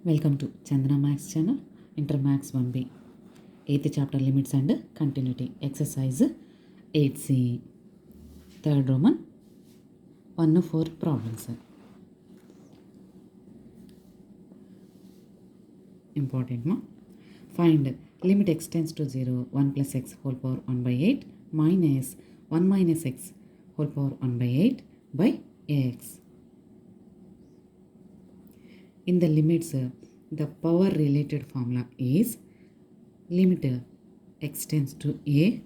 Welcome to Chandana Max channel, Inter Max 1B, 8th chapter Limits and Continuity, exercise 8C, 3rd Roman, 1-4 problems. Important ma? Find limit x tends to 0, 1 plus x whole power 1 by 8 minus 1 minus x whole power 1 by 8 by x. In the limits, the power related formula is limit x tends to a,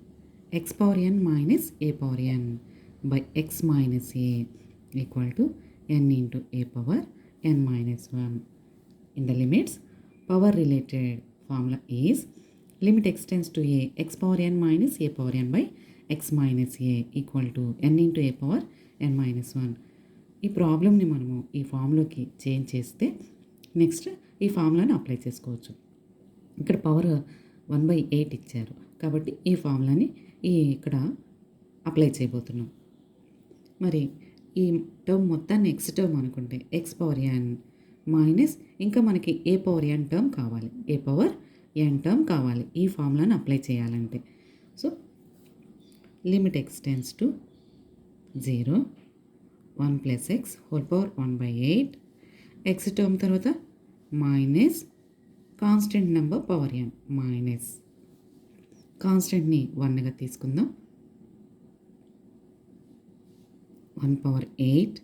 x power n minus a power n by x minus a equal to n into a power n minus 1. In the limits, power related formula is limit x tends to a, x power n minus a power n by x minus a equal to n into a power n minus 1. ఈ ప్రాబ్లమ్ని మనము ఈ ఫామ్లోకి change చేస్తే next ఈ ఫార్ములాని apply చేసుకోవచ్చు. ఇక్కడ power 1/8 ఇచ్చారు కాబట్టి ఈ ఫార్ములాని ఇక్కడ అప్లై చేయబోతున్నాం. మరి ఈ టర్మ్ మొత్తాన్ని ఎక్స్ టర్మ్ అనుకుంటే ఎక్స్ పవర్ ఎన్ మైనస్ ఇంకా మనకి ఏ పవర్ ఎన్ టర్మ్ కావాలి, ఏ పవర్ ఎన్ టర్మ్ కావాలి ఈ ఫార్ములాని అప్లై చేయాలంటే. So limit X tends to 0, 1 plus X whole power 1/8 X term తర్వాత మైనస్ కాన్స్టెంట్ నెంబర్ పవర్ ఎన్ మైనస్ కాన్స్టెంట్ని 1గా తీసుకుందాం. 1 power 8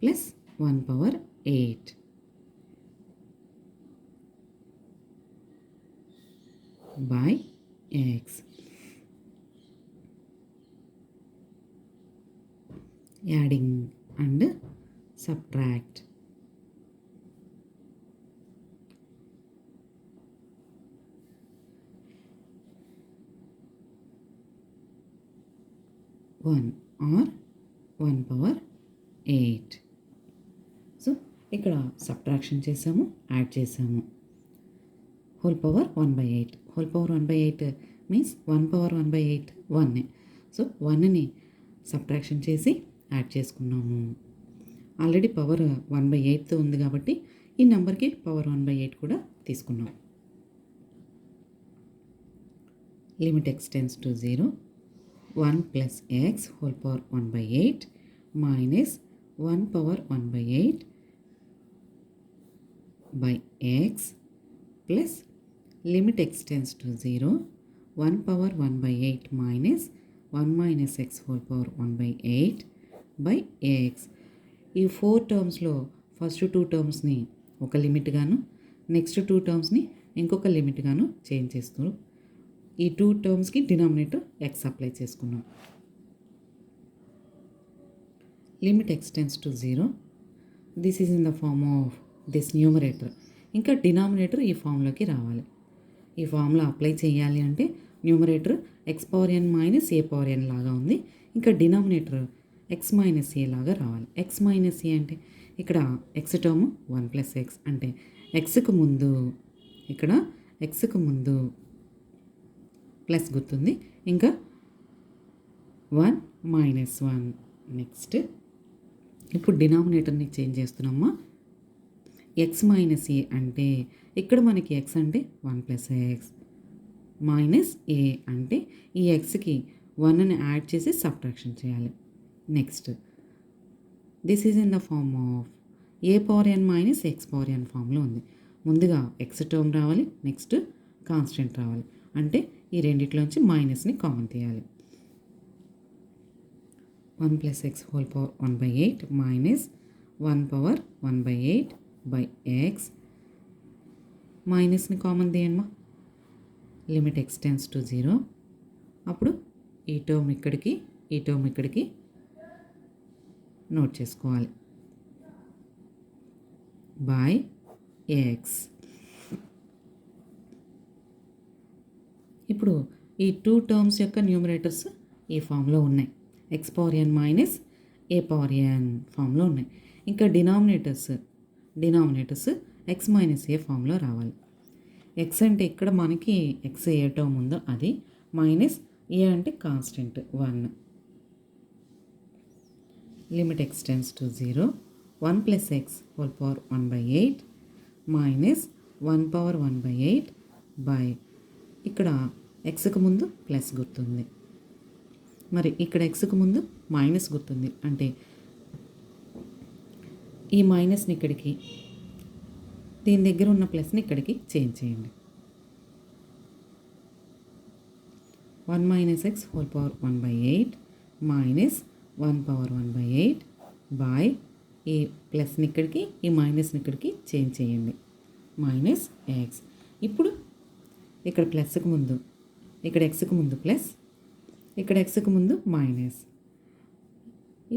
plus 1 power 8 by X. Adding and subtract. One or 1 power 8. So ఇక్కడ subtraction చేసాము, add చేసాము. Whole power 1/8. Whole power 1/8 means 1 power 1/8 1. So 1ని subtraction చేసి add చేసుకున్నాము. Already power 1/8 ఉంది కాబట్టి ఈ నెంబర్కి పవర్ 1/8 కూడా తీసుకున్నాం. Limit X tends to 0, 1 plus x whole power 1/8 minus 1 power 1/8 by x plus limit x tends to 0, 1 power 1/8 minus 1 minus x whole power 1/8 by x. ఈ 4 టర్మ్స్లో ఫస్ట్ 2 టర్మ్స్ని ఒక లిమిట్గాను నెక్స్ట్ 2 టర్మ్స్ని ఇంకొక లిమిట్గాను చేంజ్ చేస్తూ ఈ 2 టర్మ్స్కి డినామినేటర్ ఎక్స్ అప్లై చేసుకున్నాం. Limit X tends to 0, this is in the form of this numerator. ఇంకా denominator ఈ ఫామ్లోకి రావాలి. ఈ ఫామ్లో అప్లై చేయాలి అంటే numerator x power N minus a power n లాగా ఉంది, ఇంకా డినామినేటర్ ఎక్స్ మైనస్ ఏ లాగా రావాలి. ఎక్స్ మైనస్ ఏ అంటే ఇక్కడ ఎక్స్ టర్మ్ 1 ప్లస్ ఎక్స్ అంటే ఎక్స్కు ముందు ఇక్కడ ఎక్స్కు ముందు ప్లస్ గుర్తుంది, ఇంకా 1 మైనస్ 1. నెక్స్ట్ ఇప్పుడు డినామినేటర్ని చేంజ్ చేస్తున్నామా. ఎక్స్ మైనస్ ఏ అంటే ఇక్కడ మనకి ఎక్స్ అంటే 1 ప్లస్ ఎక్స్ మైనస్ ఏ అంటే ఈ ఎక్స్కి 1ని యాడ్ చేసి సబ్ట్రాక్షన్ చేయాలి. Next this is in the form of A power N minus X power N ఫామ్లో ఉంది. ముందుగా ఎక్స్ టర్మ్ రావాలి, నెక్స్ట్ కాన్స్టెంట్ రావాలి. అంటే ఈ రెండిట్లోంచి మైనస్ని కామన్ తీయాలి. 1 plus X whole power 1/8 minus 1 power 1/8 by X. మైనస్ని కామన్ తీయండి. Limit X tends to 0. అప్పుడు ఈ టర్మ్ ఇక్కడికి ఈ టర్మ్ ఇక్కడికి నోట్ చేసుకోవాలి బై ఎక్స్. ఇప్పుడు ఈ 2 టర్మ్స్ యొక్క న్యూమరేటర్స్ ఈ ఫామ్లో ఉన్నాయి. X power N minus a power N ఫామ్లో ఉన్నాయి. ఇంకా డినామినేటర్స్ ఎక్స్ మైనస్ ఏ ఫామ్లో రావాలి. ఎక్స్ అంటే ఇక్కడ మనకి ఎక్స్ ఏ టర్మ్ ఉందో అది, మైనస్ ఏ అంటే constant 1. Limit X tends to 0, 1 plus x whole power 1/8 minus 1/1/8 by ఇక్కడ ఎక్స్కి ముందు ప్లస్ గుర్తుంది, మరి ఇక్కడ ఎక్స్కి ముందు మైనస్ గుర్తుంది. అంటే ఈ మైనస్ని ఇక్కడికి, దీని దగ్గర ఉన్న ప్లస్ని ఇక్కడికి చేంజ్ చేయండి. 1 minus X whole power 1/8 minus 1/1/8 by ఈ ప్లస్ని ఇక్కడికి, ఈ మైనస్ని ఇక్కడికి చేంజ్ చేయండి. Minus X. ఇప్పుడు ఇక్కడ ప్లస్కి ముందు, ఇక్కడ ఎక్స్కి ముందు ప్లస్, ఇక్కడ ఎక్స్కి ముందు మైనస్.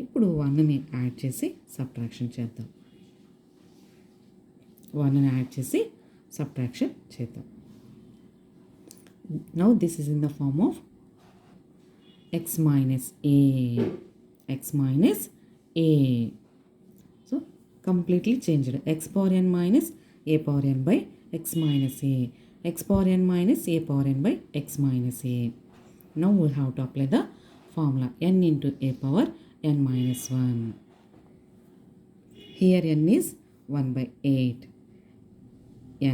ఇప్పుడు 1ని యాడ్ చేసి సబ్ట్రాక్షన్ చేద్దాం. 1ని యాడ్ చేసి సబ్ట్రాక్షన్ చేద్దాం. Now this is in the form of x minus a. x minus a. So completely changed. X power n minus a power n by x minus a. X power n minus a power n by x minus a. Now we have to apply the formula n into a power n minus 1. Here n is 1/8.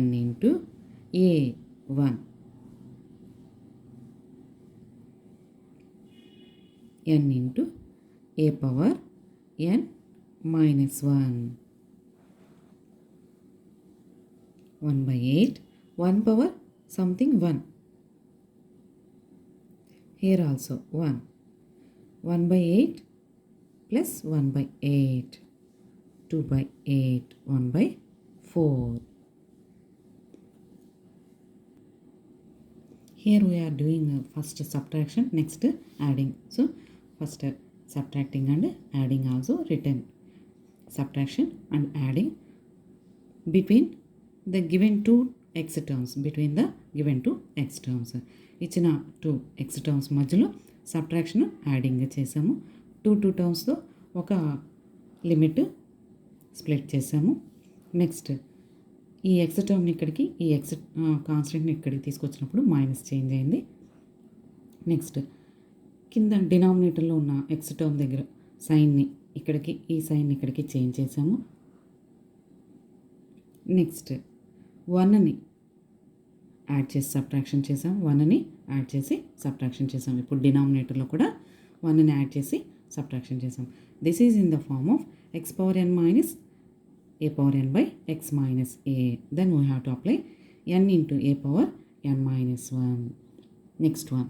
n into a 1. n into a power n minus 1. 1/8. 1 power something 1. Here also 1. 1/8 plus 1/8. 2/8. 1/4. Here we are doing first subtraction, next adding. So first subtracting and adding also written. Subtraction and adding between the given two x terms. Between the given two x terms. ఇచ్చిన 2 x terms మధ్యలో subtraction adding చేసాము. 2 టర్మ్స్తో ఒక limit split చేసాము. Next ఈ X టర్మ్ని ఇక్కడికి, ఈ X కాన్స్టెంట్ని ఇక్కడికి తీసుకొచ్చినప్పుడు మైనస్ చేంజ్ అయింది. నెక్స్ట్ కింద డినామినేటర్లో ఉన్న ఎక్స్ టర్మ్ దగ్గర సైన్ని ఇక్కడికి, ఈ సైన్ని ఇక్కడికి చేంజ్ చేసాము. నెక్స్ట్ 1ని యాడ్ చేసి సబ్ట్రాక్షన్ చేసాం. 1ని యాడ్ చేసి సబ్ట్రాక్షన్ చేసాం. ఇప్పుడు డినామినేటర్లో కూడా 1ని యాడ్ చేసి సబ్ట్రాక్షన్ చేసాం. This is in the form of x power N minus a power n by x minus a. Then we have to apply n into a power n minus 1. Next one.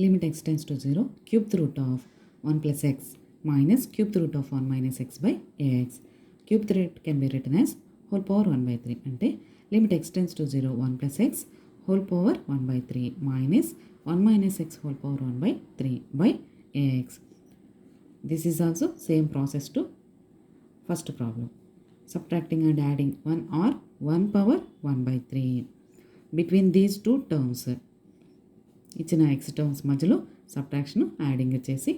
Limit x tends to 0. Cubed root of 1 plus x minus cubed root of 1 minus x by x. Cubed root can be written as whole power 1/3. అంటే limit x tends to 0. 1 plus x whole power 1/3 minus 1 minus x whole power 1/3 by x. This is also same process to first problem. Subtracting and adding 1 or 1 power 1/3. Between these two terms, ఇచ్చిన x terms మధ్యలో subtraction adding చేసి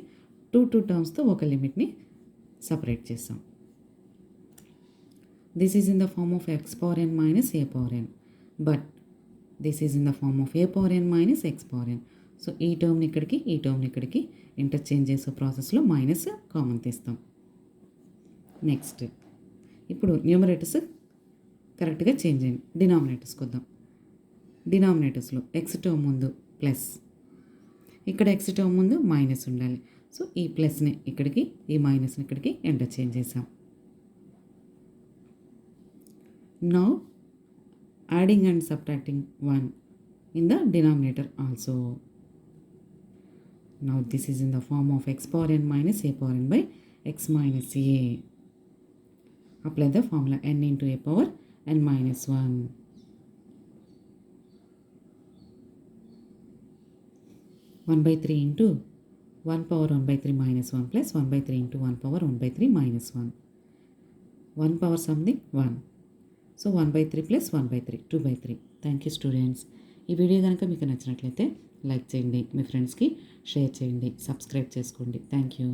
2 టర్మ్స్తో ఒక లిమిట్ని separate చేస్తాం. This is in the form of x power n minus a power n. But this is in the form of a power n minus x power n. So ఈ టర్మ్ని ఇక్కడికి, ఈ టర్మ్ని ఇక్కడికి ఇంటర్చేంజ్ చేసే ప్రాసెస్లో మైనస్ కామన్ తీస్తాం. Next ఇప్పుడు న్యూమరేటర్స్ కరెక్ట్గా చేంజ్ అయ్యింది. డినామినేటర్స్కి వద్దాం. డినామినేటర్స్లో ఎక్స్ టర్మ్ ముందు ప్లస్, ఇక్కడ ఎక్స్ టర్మ్ ముందు మైనస్ ఉండాలి. సో ఈ ప్లస్ని ఇక్కడికి, ఈ మైనస్ని ఇక్కడికి ఇంటర్చేంజ్ చేసాం. Now adding and subtracting 1 in the denominator also. Now this is in the form of x power n minus a power n by x minus a. Apply the formula n into a power n minus 1. 1/3 into 1 power 1/3 minus 1 plus 1/3 into 1 power 1/3 minus 1. 1 power something 1. So 1/3 plus 1/3 2/3. Thank you students. ఈ video కనుక మీకు నచ్చినట్లయితే like చేయండి, మీ ఫ్రెండ్స్కి share చేయండి, subscribe చేసుకోండి. Thank you.